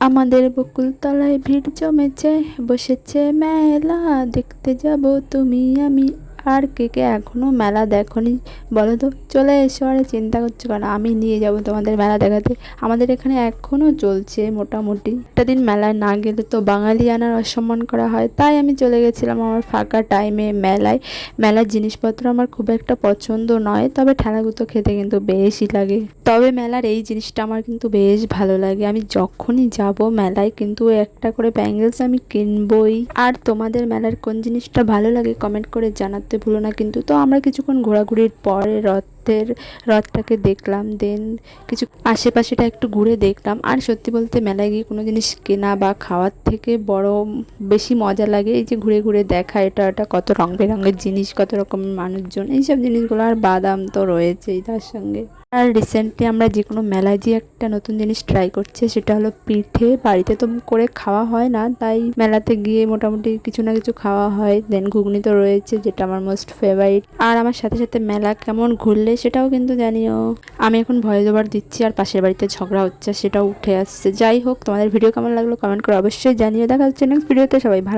আমাদের বকুলতলায় ভিড় জমেছে, বসেছে মেলা, দেখতে যাব তুমি আমি। আর কে কে এখনো মেলা দেখনি বলো তো? চলে এসো, আরে চিন্তা করছো কেন, আমি নিয়ে যাব তোমাদের মেলা দেখাতে। আমাদের এখানে এখনো চলছে মোটামুটি। একটা দিন মেলায় না গেলে তো বাঙালিয়ানার অসম্মান করা হয়, তাই আমি চলে গেছিলাম আমার ফাঁকা টাইমে মেলায়। মেলার জিনিসপত্র আমার খুব একটা পছন্দ নয়, তবে ঠেলাগুতো খেতে কিন্তু বেশই লাগে। তবে মেলার এই জিনিসটা আমার কিন্তু বেশ ভালো লাগে, আমি যখনই যাব মেলায় কিন্তু একটা করে ব্যাঙ্গেলস আমি কিনবই। আর তোমাদের মেলার কোন জিনিসটা ভালো লাগে কমেন্ট করে জানাতে ভুলো না কিন্তু। তো আমরা কিছুক্ষণ ঘোরাঘুরির পরে রথটাকে দেখলাম, দেন কিছু আশেপাশেটা একটু ঘুরে দেখলাম। আর সত্যি বলতে মেলায় গিয়ে কোনো জিনিস কেনা বা খাওয়ার থেকে বড় বেশি মজা লাগে এই যে ঘুরে ঘুরে দেখা, এটা ওটা কত রং বেরঙের জিনিস, কত রকমের মানুষজন, এইসব জিনিসগুলো। আর বাদাম তো রয়েছেই তার সঙ্গে। আর রিসেন্টলি আমরা যে কোনো মেলায় যে একটা নতুন জিনিস ট্রাই করছি, সেটা হলো পিঠে। বাড়িতে তো করে খাওয়া হয় না, তাই মেলাতে গিয়ে মোটামুটি কিছু না কিছু খাওয়া হয়। দেন ঘুগনি তো রয়েছে, যেটা আমার মোস্ট ফেভারিট। আর আমার সাথে সাথে মেলা কেমন ঘুরলে সেটাও কিন্তু জানিও। আমি এখন ভয়েস ওভার দিচ্ছি আর পাশের বাড়িতে ঝগড়া হচ্ছে, সেটাও উঠে আসছে। যাই হোক, তোমাদের ভিডিও কেমন লাগলো কমেন্ট করে অবশ্যই জানিও। দেখা হচ্ছে নেক্সট ভিডিওতে, সবাই ভালো।